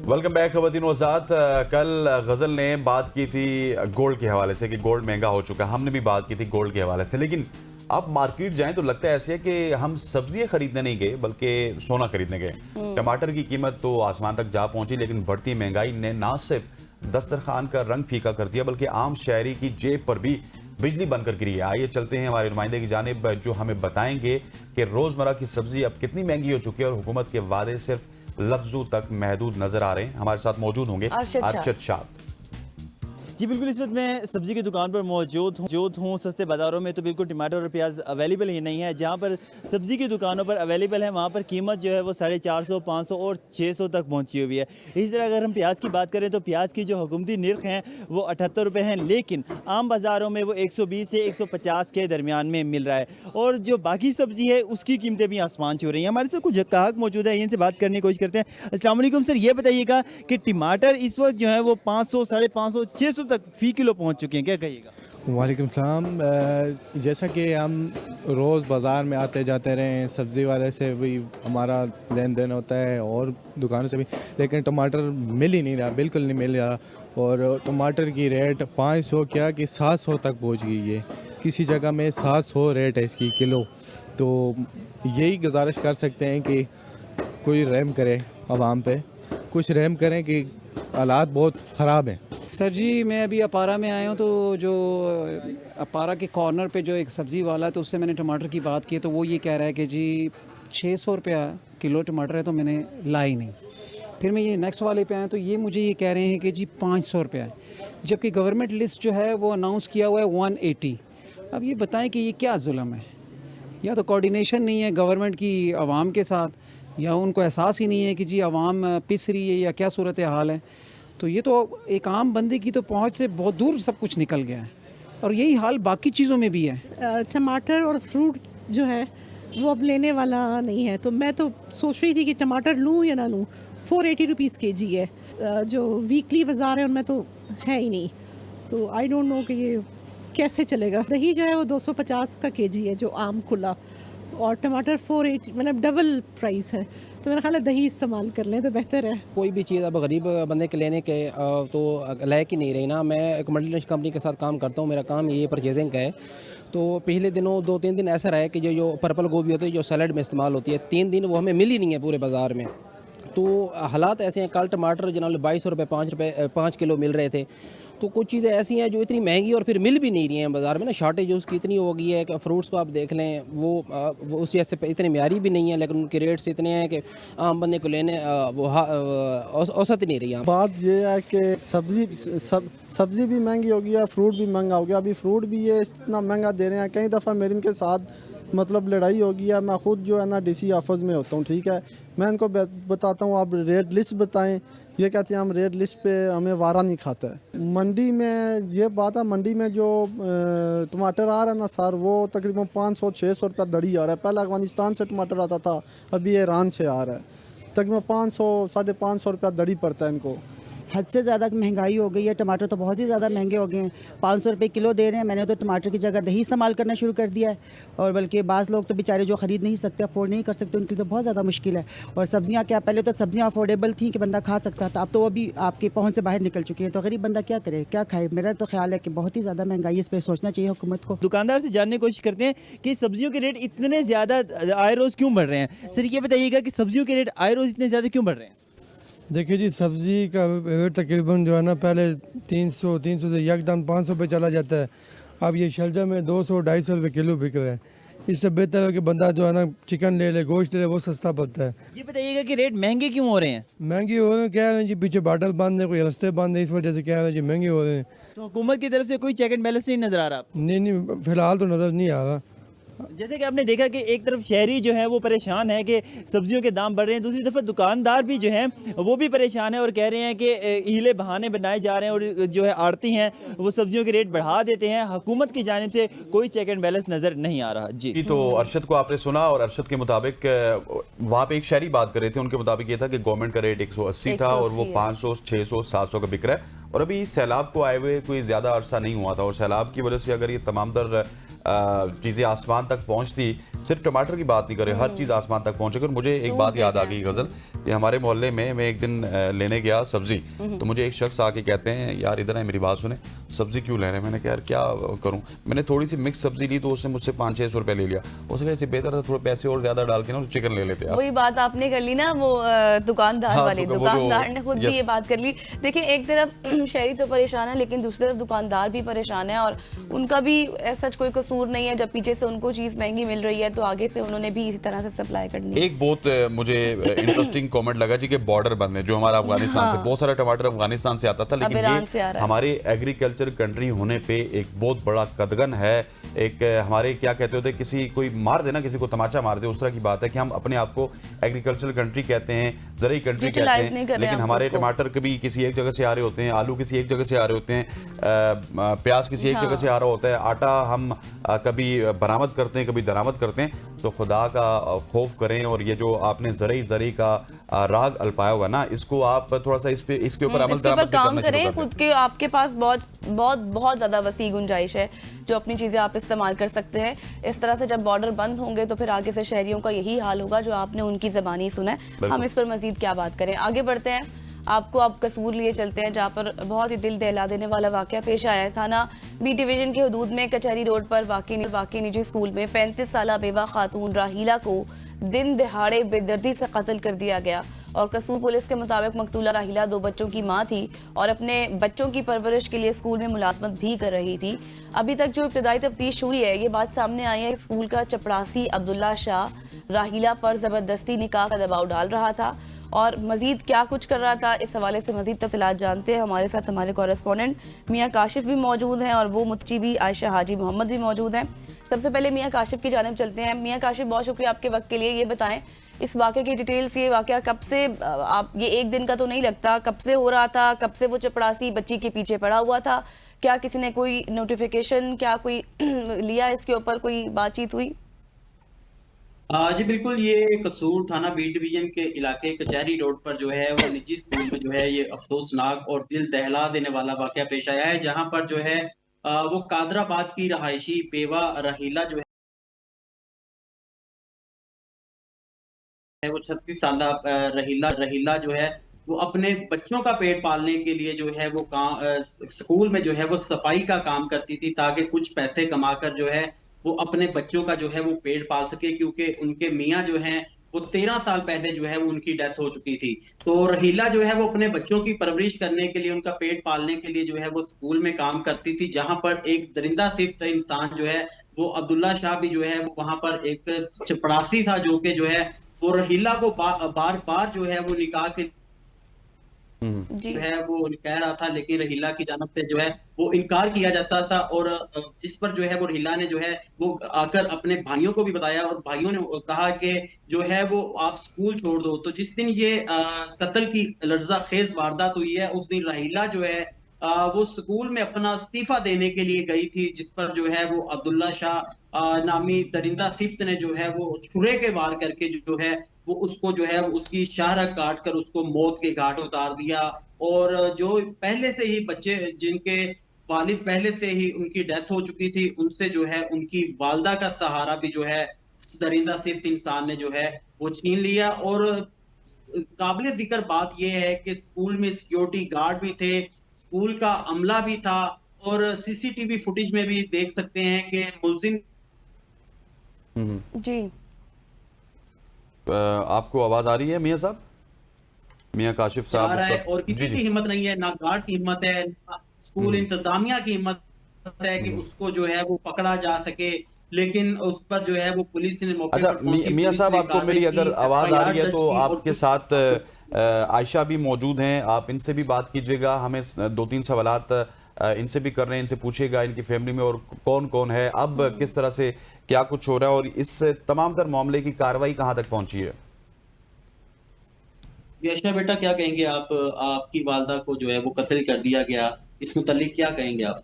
Welcome back खवातीन व साथ। कल गज़ल ने बात की थी गोल्ड के हवाले से कि गोल्ड महंगा हो चुका है। हमने भी बात की थी गोल्ड के हवाले से, लेकिन आप मार्केट जाएं तो लगता है ऐसे है कि हम सब्जियां खरीदने नहीं गए बल्कि सोना खरीदने गए। टमाटर की कीमत तो आसमान तक जा पहुंची, लेकिन बढ़ती महंगाई ने ना सिर्फ दस्तरखान का रंग फीका कर दिया बल्कि आम शहरी की जेब पर भी बिजली बनकर गिरी है। आइए चलते हैं हमारे नुमाइंदे की जानिब जो हमें बताएंगे कि रोजमर्रा की सब्जी अब कितनी महंगी हो चुकी है और हुकूमत के वादे सिर्फ लफ्जों तक महदूद नजर आ रहे हैं। हमारे साथ मौजूद होंगे अरशद शाह। जी बिल्कुल, इस वक्त मैं सब्जी की दुकान पर मौजूद हूँ। सस्ते बाज़ारों में तो बिल्कुल टमाटर और प्याज अवेलेबल ही नहीं है। जहाँ पर सब्जी की दुकानों पर अवेलेबल है वहाँ पर कीमत जो है वो 450, 500 और 600 तक पहुँची हुई है। इसी तरह अगर हम प्याज की बात करें तो प्याज की जो हुकूमती निर्ख हैं वो 78 रुपये हैं, लेकिन आम बाज़ारों में वो 120 से 150 के दरमियान में मिल रहा है। और जो बाकी सब्जी है उसकी कीमतें भी आसमान छू रही हैं। हमारे साथ कुछ ग्राहक मौजूद है, इनसे बात करने की कोशिश करते हैं। अस्सलाम वालेकुम सर, ये बताइएगा कि टमाटर इस वक्त जो है वो 500, 550, 600 तक फ़ी किलो पहुंच चुके हैं, क्या कहिएगा? वालेकुम सलाम। जैसा कि हम रोज़ बाज़ार में आते जाते रहे हैं, सब्ज़ी वाले से भी हमारा लेन देन होता है और दुकानों से भी, लेकिन टमाटर मिल ही नहीं रहा, बिल्कुल नहीं मिल रहा। और टमाटर की रेट 500 क्या कि 700 तक पहुंच गई है। किसी जगह में 700 रेट है इसकी किलो। तो यही गुजारिश कर सकते हैं कि कोई रहम करे आवाम पे, कुछ रहम करें कि हालात बहुत ख़राब हैं। सर जी, मैं अभी अपारा में आया हूँ, तो जो अपारा के कॉर्नर पे जो एक सब्ज़ी वाला है तो उससे मैंने टमाटर की बात की, तो वो ये कह रहा है कि जी 600 रुपया किलो टमाटर है, तो मैंने ला ही नहीं। फिर मैं ये नेक्स्ट वाले पे आया तो ये मुझे ये कह रहे हैं कि जी 500 रुपया है, जबकि गवर्नमेंट लिस्ट जो है वो अनाउंस किया हुआ है 180। अब ये बताएं कि ये क्या जुल्म है? या तो कोऑर्डिनेशन नहीं है गवर्नमेंट की आवाम के साथ, या उनको एहसास ही नहीं है कि जी आवाम पिस रही है, या क्या सूरत हाल है। तो ये तो एक आम बंदे की तो पहुंच से बहुत दूर सब कुछ निकल गया है, और यही हाल बाकी चीज़ों में भी है। टमाटर और फ्रूट जो है वो अब लेने वाला नहीं है, तो मैं तो सोच रही थी कि टमाटर लूँ या ना लूँ। 480 रुपीज़ kg है। जो वीकली बाज़ार है उनमें तो है ही नहीं, तो आई डोंट नो कि ये कैसे चलेगा। दही जो है वो 250 का kg है जो आम खुला, और टमाटर 480, मतलब डबल प्राइस है। तो मेरा ख्याल है दही इस्तेमाल कर लें तो बेहतर है। कोई भी चीज़ अब गरीब बंदे के लेने के तो लायक ही नहीं रही ना। मैं एक मल्टीनेशनल कंपनी के साथ काम करता हूँ, मेरा काम ये परचेजिंग का है। तो पिछले दिनों 2-3 दिन ऐसा रहा है कि जो पर्पल गोभी होती है जो सैलड में इस्तेमाल होती है, 3 दिन वो हमें मिल ही नहीं है पूरे बाज़ार में। तो हालात ऐसे हैं। कल टमाटर जनाब 2200 रुपये 5 किलो मिल रहे थे। तो कुछ चीज़ें ऐसी हैं जो इतनी महंगी और फिर मिल भी नहीं रही हैं बाज़ार में ना। शॉर्टेज उसकी इतनी हो गई है कि फ्रूट्स को आप देख लें, वो उस जैसे इतने म्यारी भी नहीं है, लेकिन उनके रेट्स इतने हैं कि आम बंदे को लेने वो औसत नहीं रही। बात ये है कि सब्ज़ी भी महंगी हो गई है, फ्रूट भी महंगा हो गया। अभी फ्रूट भी ये इतना महंगा दे रहे हैं, कई दफ़ा मेरे इनके साथ मतलब लड़ाई हो गई है। मैं ख़ुद जो है ना DC ऑफिस में होता हूँ, ठीक है। मैं इनको बताता हूँ आप रेट लिस्ट बताएं, ये कहते हैं हम रेट लिस्ट पे हमें वारा नहीं खाता है। मंडी में ये बात है, मंडी में जो टमाटर आ रहा है ना सर, वो तकरीबन 500-600 रुपया दड़ी आ रहा है। पहले अफगानिस्तान से टमाटर आता था, अभी ईरान से आ रहा है। तकरीबन 500-550 रुपया दड़ी पड़ता है इनको। हद से ज़्यादा महंगाई हो गई है। टमाटर तो बहुत ही ज़्यादा महंगे हो गए हैं, 500 रुपये किलो दे रहे हैं। मैंने तो टमाटर की जगह दही इस्तेमाल करना शुरू कर दिया है, और बल्कि बाज़ लोग तो बेचारे जो ख़रीद नहीं सकते, अफोर्ड नहीं कर सकते, उनके लिए तो बहुत ज़्यादा मुश्किल है। और सब्ज़ियाँ क्या, पहले तो सब्ज़ियाँ अफोर्डेबल थी कि बंदा खा सकता था, अब तो वो भी आपकी पहुँच से बाहर निकल चुकी है। तो गरीब बंदा क्या करे, क्या खाए? मेरा तो ख्याल है कि बहुत ही ज़्यादा महंगाई, इस पर सोचना चाहिए हुकूमत को। दुकानदार से जानने की कोशिश करते हैं कि सब्जियों के रेट इतने ज़्यादा आए रोज़ क्यों बढ़ रहे हैं। सर ये बताइएगा कि सब्जियों के रेट आए रोज़ इतने ज़्यादा क्यों बढ़ रहे हैं? देखिए जी, सब्ज़ी का रेट तकरीबन जो है ना पहले 300 से एकदम 500 पे चला जाता है। अब ये शलजम में 200-250 रुपये किलो बिक रहा है। इससे बेहतर है कि बंदा जो है ना चिकन ले ले, गोश्त ले ले, वो सस्ता पड़ता है। ये बताइएगा कि रेट महंगे क्यों हो रहे हैं? महंगी हो रहे हैं क्या है जी, पीछे बाटल बांधने कोई रस्ते बांधने, इस वजह से क्या है जी महंगे हो रहे हैं। तो हुकूमत की तरफ से कोई चेक एंड बैलेंस नहीं नज़र आ रहा? नहीं, फिलहाल तो नज़र नहीं आ रहा। जैसे कि आपने देखा कि एक तरफ शहरी जो है वो परेशान है कि सब्जियों के दाम बढ़ रहे हैं, दूसरी तरफ दुकानदार भी जो हैं वो भी परेशान है और कह रहे हैं कि हीले बहाने बनाए जा रहे हैं, और जो है आड़ती हैं वो सब्जियों के रेट बढ़ा देते हैं। हुकूमत की जानिब से कोई चेक एंड बैलेंस नज़र नहीं आ रहा। जी तो अरशद को आपने सुना, और अरशद के मुताबिक वहाँ पे एक शहरी बात कर रहे थे, उनके मुताबिक ये था कि गवर्नमेंट का रेट 180 था और वो 500, 600, 700 का बिक रहा है। और अभी सैलाब को आए हुए कोई ज़्यादा अरसा नहीं हुआ था, और सैलाब की वजह से अगर ये तमाम दर चीज़ें आसमान तक पहुंचती, सिर्फ टमाटर की बात नहीं करें, हर चीज़ आसमान तक पहुंचे। और मुझे एक बात याद आ गई गज़ल, कि हमारे मोहल्ले में मैं एक दिन लेने गया सब्जी, तो मुझे एक शख्स आके कहते हैं यार इधर है, मेरी बात सुने, सब्जी क्यों ले रहे हैं? मैंने कहा यार क्या करूं, मैंने थोड़ी सी मिक्स सब्जी ली तो उसने मुझसे 500-600 रुपये ले लिया। उसने कहा इससे बेहतर था थोड़े पैसे और ज़्यादा डाल के ना चिकन ले लेते आप। वही बात आपने कर ली ना, वो दुकानदार हाँ, वाली, वो जो- दुकानदार ने खुद भी यस। ये बात कर ली। देखिए एक तरफ शहरी तो परेशान है, लेकिन दूसरी तरफ दुकानदार भी परेशान है, और उनका भी ऐसा कोई कसूर नहीं है। जब पीछे से उनको चीज़ महंगी मिल रही है तो आगे से उन्होंने भी इसी तरह से सप्लाई करनी है। एक बहुत मुझे इंटरेस्टिंग कमेंट लगा जी कि बॉर्डर बंद है, जो हमारा अफगानिस्तान से बहुत सारा टमाटर अफगानिस्तान से आता था, लेकिन ईरान से आ ये रहा है। हमारे एग्रीकल्चर कंट्री होने पे एक बहुत बड़ा कदगन है। एक हमारे क्या कहते होते, किसी कोई मार देना, किसी को तमाचा मार दे, उस तरह की बात है कि हम अपने आप को एग्रीकल्चर कंट्री कहते हैं, ज़रूरी कंट्री कहते Utilize नहीं कर हैं, रहे लेकिन हम हमारे खुद को। टमाटर कभी किसी एक जगह से आ रहे होते हैं, आलू किसी एक जगह से आ रहे होते हैं, प्याज किसी एक जगह से आ रहा होता है, आटा हम कभी बरामद करते हैं, कभी दरामद करते हैं। तो खुदा का खौफ करें, और ये जो आपने ज़री का राग अल्पाया हुआ ना, इसको आप थोड़ा सा इसके ऊपर अमल इसके ऊपर दरामद भी काम करना शुरू करें। कर दें। खुद के आपके पास बहुत बहुत बहुत ज़्यादा वसी गुंजाइश है, जो अपनी चीज़ें आप इस्तेमाल कर सकते हैं। इस तरह से जब बॉर्डर बंद होंगे तो फिर आगे से शहरियों का यही हाल होगा जो आपने उनकी ज़बानी सुना है। हम इस पर मजीद क्या बात करें, आगे बढ़ते हैं। आपको अब कसूर लिए चलते हैं, जहाँ पर बहुत ही दिल दहला देने वाला वाक़या पेश आया है। थाना बी डिवीजन के हदूद में कचहरी रोड पर वाक़ई निजी स्कूल में 35 साला बेवा खातून राहीला को दिन दहाड़े बेदर्दी से कत्ल कर दिया गया। और कसूर पुलिस के मुताबिक मकतूला राहीला 2 बच्चों की मां थी और अपने बच्चों की परवरिश के लिए स्कूल में मुलाजमत भी कर रही थी। अभी तक जो इब्तदाई तफ्तीश हुई है, ये बात सामने आई है, स्कूल का चपरासी अब्दुल्ला शाह राहीला पर ज़बरदस्ती निकाह का दबाव डाल रहा था, और मजीद क्या कुछ कर रहा था, इस हवाले से मजीद तफसीलात जानते हैं। हमारे साथ हमारे कॉरेस्पॉन्डेंट मियाँ काशिफ भी मौजूद हैं, और वो मुफ्ती भी आयशा हाजी मोहम्मद भी मौजूद हैं। सबसे पहले मियाँ काशिफ की जानिब चलते हैं। मियाँ काशिफ, बहुत शुक्रिया आपके वक्त के लिए। ये बताएं इस वाक़े की डिटेल्स, ये वाक़या कब से, आप ये एक दिन का तो नहीं लगता, कब से हो रहा था, कब से वो चपड़ासी बच्ची के पीछे पड़ा हुआ था, क्या किसी ने कोई नोटिफिकेशन, क्या कोई लिया इसके ऊपर, कोई बातचीत हुई? जी बिल्कुल, ये कसूर थाना बी डिवीजन के इलाके कचहरी रोड पर जो है वो निजी स्कूल में जो है ये अफसोसनाक और दिल दहला देने वाला वाकया पेश आया है, जहां पर जो है वो कादराबाद की रहायशी बेवा रहीला जो है वो 36 साल रहीला जो है वो अपने बच्चों का पेट पालने के लिए जो है वो स्कूल में जो है वो सफाई का काम करती थी, ताकि कुछ पैसे कमाकर जो है वो अपने बच्चों का जो है वो पेट पाल सके, क्योंकि उनके मियाँ जो हैं वो 13 साल पहले जो है वो उनकी डेथ हो चुकी थी। तो रहीला जो है वो अपने बच्चों की परवरिश करने के लिए, उनका पेट पालने के लिए जो है वो स्कूल में काम करती थी, जहां पर एक दरिंदा सिफ्त इंसान जो है वो अब्दुल्ला शाह भी जो है वो वहां पर एक चपड़ासी था, जो कि जो है वो रहीला को बार बार जो है वो निकाह के जो है वो कह रहा था, लेकिन रहीला की जानब से जो है वो इनकार किया जाता था, और जिस पर जो है वो रहीला ने जो है वो आकर अपने भाइयों को भी बताया, और भाइयों ने कहा कि जो है वो आप स्कूल छोड़ दो। तो जिस दिन ये कत्ल की लर्जा खेज वारदात हुई है, उस दिन रहीला जो है वो स्कूल में अपना इस्तीफा देने के लिए गई थी, जिस पर जो है वो अब्दुल्ला शाह नामी दरिंदा सिफ्त ने जो है वो छुरे के वार करके जो है वो उसको जो है उसकी शाहरग काट कर उसको मौत के घाट उतार दिया। और जो पहले से ही बच्चे जिनके वालिद पहले से ही उनकी डेथ हो चुकी थी, उनसे जो है उनकी वालदा का सहारा भी जो है दरिंदा सिफ्त इंसान ने जो है वो छीन लिया। और काबिल जिक्र बात यह है कि स्कूल में सिक्योरिटी गार्ड भी थे, स्कूल का अमला भी था, और सीसीटीवी फुटेज में भी देख सकते हैं कि मुलजिम जी आपको आवाज आ रही है मियाँ साहब, मियाँ काशिफ जा साहब? रहा है, और जी किसी जी की हिम्मत नहीं है, ना गार्ड की हिम्मत है, ना स्कूल इंतजामिया की हिम्मत है कि उसको जो है वो पकड़ा जा सके, लेकिन उस पर जो है वो पुलिस ने मौके अच्छा पर पहुंची, मियाँ पुलिस साहब, ने आपको कार्रवाई मेरी की, अगर आवाज़ आ रही है FIR तो दर्ज की, और आपके साथ आयशा भी मौजूद हैं, आप इनसे भी बात कीजिएगा, हमें 2-3 सवालात इनसे भी कर रहे हैं, इनसे पूछेगा इनकी फैमिली में और कौन कौन है, अब किस तरह से क्या कुछ हो रहा है, और इस तमाम तर मामले की कार्रवाई कहाँ तक पहुंची है। यशा बेटा क्या कहेंगे आप, आपकी वालदा को जो है वो कत्ल कर दिया गया, इस मुतालिक क्या कहेंगे आप?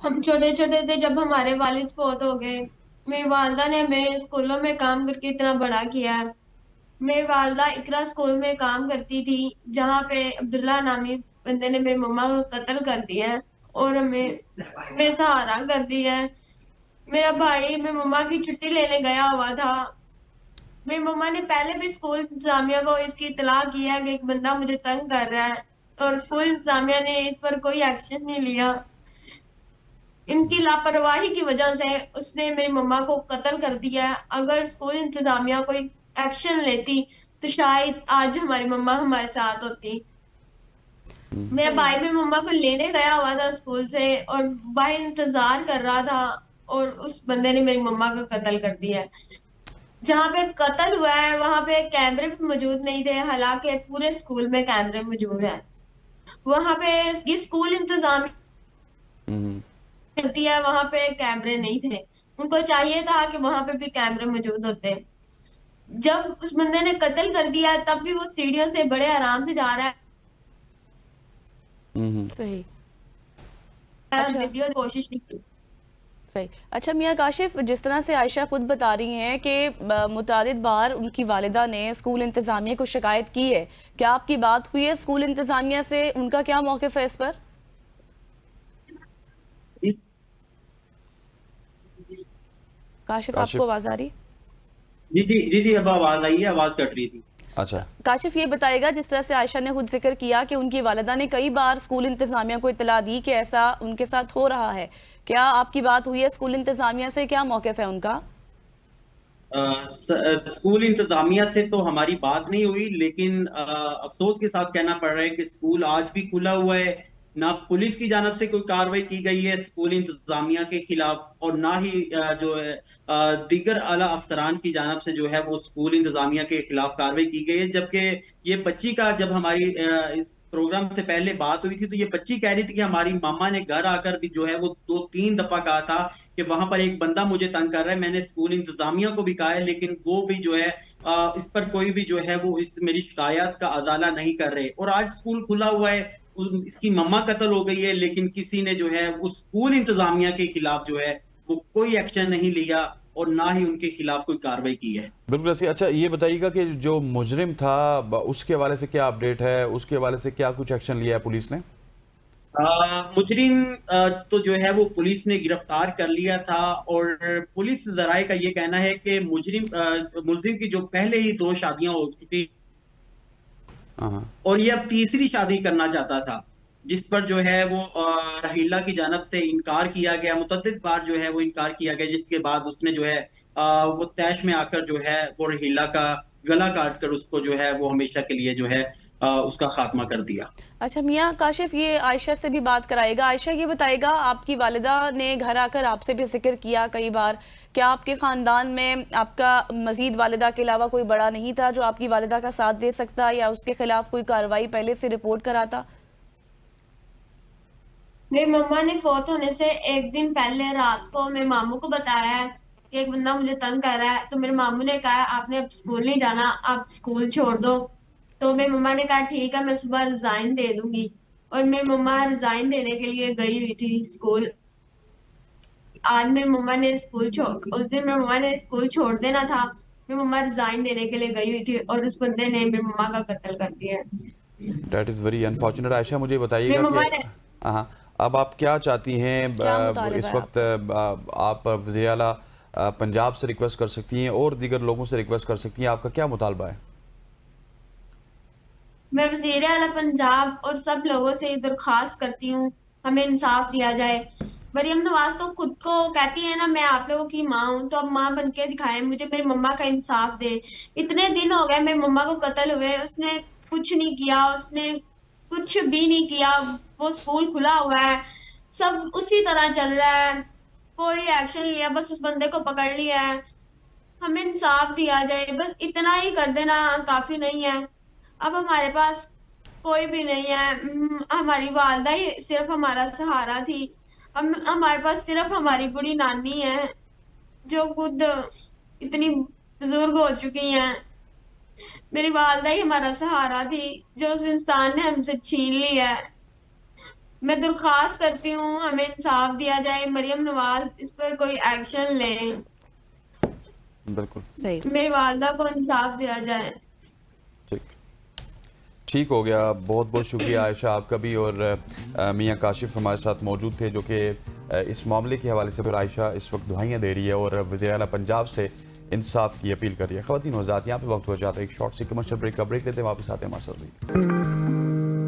हम छोटे छोटे थे जब हमारे वालिद फौत हो गए। मेरी वालदा ने हमें स्कूलों में काम करके इतना बड़ा किया है। मेरी वालदा इकरा स्कूल में काम करती थी, जहाँ पे अब्दुल्ला नामी बंदे ने मेरी मम्मा को कत्ल कर दिया है और हमें बेसहारा कर दिया है। मेरा भाई मेरी मम्मा की छुट्टी लेने गया हुआ था। मेरी मम्मा ने पहले भी स्कूल इंतजामिया को इसकी इतला की है कि एक बंदा मुझे तंग कर रहा है, और स्कूल इंतजामिया ने इस पर कोई एक्शन नहीं लिया। इनकी लापरवाही की वजह से उसने मेरी मम्मा को कत्ल कर दिया है। अगर स्कूल इंतजामिया कोई एक्शन लेती तो शायद आज हमारी मम्मा हमारे साथ होती। मेरा भाई मेरी मम्मा को लेने गया हुआ था स्कूल से, और भाई इंतजार कर रहा था, और उस बंदे ने मेरी मम्मा का कत्ल कर दिया है। जहाँ पे कत्ल हुआ है वहां पे कैमरे भी मौजूद नहीं थे, हालांकि पूरे स्कूल में कैमरे मौजूद है। वहां पे ये स्कूल इंतजाम होती है, वहां पे कैमरे नहीं थे। उनको चाहिए था कि वहां पे भी कैमरे मौजूद होते। जब उस बंदे ने कत्ल कर दिया तब भी वो सीढ़ियों से बड़े आराम से जा रहा है। सही। वीडियो कोशिश नहीं की। सही। अच्छा मियाँ काशिफ, जिस तरह से आयशा खुद बता रही हैं कि मुतादिद बार उनकी वालिदा ने स्कूल इंतजामिया को शिकायत की है, क्या आपकी बात हुई है स्कूल इंतजामिया से? उनका क्या मौक़िफ़ है इस पर? काशिफ, आपको आवाज आ रही? जी, अब आवाज आई है, आवाज कट रही थी। अच्छा काशिफ, ये बताएगा, जिस तरह से आयशा ने खुद जिक्र किया कि उनकी वालिदा ने कई बार स्कूल इंतजामिया को इतला दी कि ऐसा उनके साथ हो रहा है, क्या आपकी बात हुई है स्कूल इंतजामिया से? क्या मौक़िफ़ है उनका? स्कूल इंतजामिया से तो हमारी बात नहीं हुई, लेकिन अफसोस के साथ कहना पड़ रहा है कि स्कूल आज भी खुला हुआ है। ना पुलिस की जानब से कोई कार्रवाई की गई है स्कूल इंतजामिया के खिलाफ, और ना ही जो है दीगर आला अफसरान की जानब से जो है वो स्कूल इंतजामिया के खिलाफ कार्रवाई की गई है। जबकि ये बच्ची का, जब हमारी इस प्रोग्राम से पहले बात हुई थी तो ये बच्ची कह रही थी कि हमारी मामा ने घर आकर भी जो है वो 2-3 दफा कहा था कि वहां पर एक बंदा मुझे तंग कर रहा है। मैंने स्कूल इंतजामिया को भी कहा है, लेकिन वो भी जो है इस पर कोई भी जो है वो इस मेरी शिकायत का अजाला नहीं कर रहे। और आज स्कूल खुला हुआ है, इसकी मम्मा कत्ल हो गई है, लेकिन किसी ने जो है वो स्कूल इंतजामिया के खिलाफ जो है वो कोई एक्शन नहीं लिया और ना ही उनके खिलाफ कोई कार्रवाई की है। बिल्कुल ऐसे। अच्छा ये बताइएगा कि जो मुजरिम था उसके हवाले से क्या अपडेट है, उसके हवाले से क्या कुछ एक्शन लिया है पुलिस ने? मुजरिम तो जो है वो पुलिस ने गिरफ्तार कर लिया था, और पुलिस जराए का ये कहना है कि मुलजिम की जो पहले ही 2 शादियां हो चुकी और ये अब तीसरी शादी करना चाहता था, जिस पर जो है वो रहीला की जानब से इनकार किया गया। मुतअद्दिद बार जो है वो इनकार किया गया, जिसके बाद उसने जो है वो तैश में आकर जो है वो रहीला का गला काट कर उसको जो है वो हमेशा के लिए जो है उसका खात्मा कर दिया। अच्छा मियाँ काशिफ, ये आयशा से भी बात कराएगा। आयशा, ये बताएगा, आपकी वालिदा ने घर आकर आपसे भी जिक्र किया कई बार, क्या आपके ख़ानदान में आपका मजीद वालिदा के अलावा कोई बड़ा नहीं था जो आपकी वालिदा का साथ दे सकता या उसके खिलाफ कोई कार्रवाई पहले से रिपोर्ट कराता? मेरी मम्मा ने फौत होने से एक दिन पहले रात को मेरे मामू को बताया है कि एक बंदा मुझे तंग कर रहा है। तो मेरे मामू ने कहा आपने अब स्कूल नहीं जाना, आप स्कूल छोड़ दो। तो मेरी मम्मा ने कहा ठीक है, मैं सुबह रिजाइन दे दूंगी। और मेरी मम्मा रिजाइन देने के लिए गई हुई थी स्कूल। आज मेरी मम्मा ने उस दिन मेरी मम्मा ने स्कूल छोड़ देना था। मेरी मम्मा रिजाइन देने के लिए गई हुई थी और उस बंदे ने मेरी मम्मा का कत्ल कर दिया। That is very unfortunate। Ayesha, मुझे बताइएगा मेरी मम्मा कि हाँ, अब आप क्या चाहती हैं? इस वक्त आप वज़ीर आला पंजाब से रिक्वेस्ट कर सकती हैं और दीगर लोगों से रिक्वेस्ट कर सकती हैं, आपका क्या मुतालबा है? मैं वज़ीर आला पंजाब और सब लोगों से दरख्वास्त करती हूँ हमें इंसाफ दिया जाए। मरियम नवाज तो खुद को कहती है ना, मैं आप लोगों की माँ हूँ, तो अब माँ बन के दिखाए, मुझे मेरी मम्मा का इंसाफ दे। इतने दिन हो गए मेरी मम्मा को कत्ल हुए, उसने कुछ नहीं किया, उसने कुछ भी नहीं किया। वो स्कूल खुला हुआ है, सब उसी तरह चल रहा है, कोई एक्शन लिया, बस उस बंदे को पकड़ लिया है। हमें इंसाफ दिया जाए, बस इतना ही कर देना काफी नहीं है। अब हमारे पास कोई भी नहीं है, हमारी वालदा ही सिर्फ हमारा सहारा थी। हमारे पास सिर्फ हमारी बूढ़ी नानी है जो खुद इतनी बुजुर्ग हो चुकी हैं। मेरी वालदा ही हमारा सहारा थी जो उस इंसान ने हमसे छीन ली है। मैं दरख्वास्त करती हूँ हमें इंसाफ दिया जाए, मरियम नवाज इस पर कोई एक्शन ले। बिल्कुल सही। मेरी वालदा को इंसाफ दिया जाए। ठीक ठीक हो गया। बहुत बहुत शुक्रिया आयशा आपका भी, और मियाँ काशिफ हमारे साथ मौजूद थे जो कि इस मामले के हवाले से फिर आयशा इस वक्त दुआइयाँ दे रही है और वज़ीर आला पंजाब से इंसाफ की अपील कर रही है। ख़वातीन और हज़रात, यहाँ पे वक्त हो जाता है एक शॉर्ट सी कमर्शियल ब्रेक का। ब्रेक लेते हैं, वापस आते हैं हमारे साथ।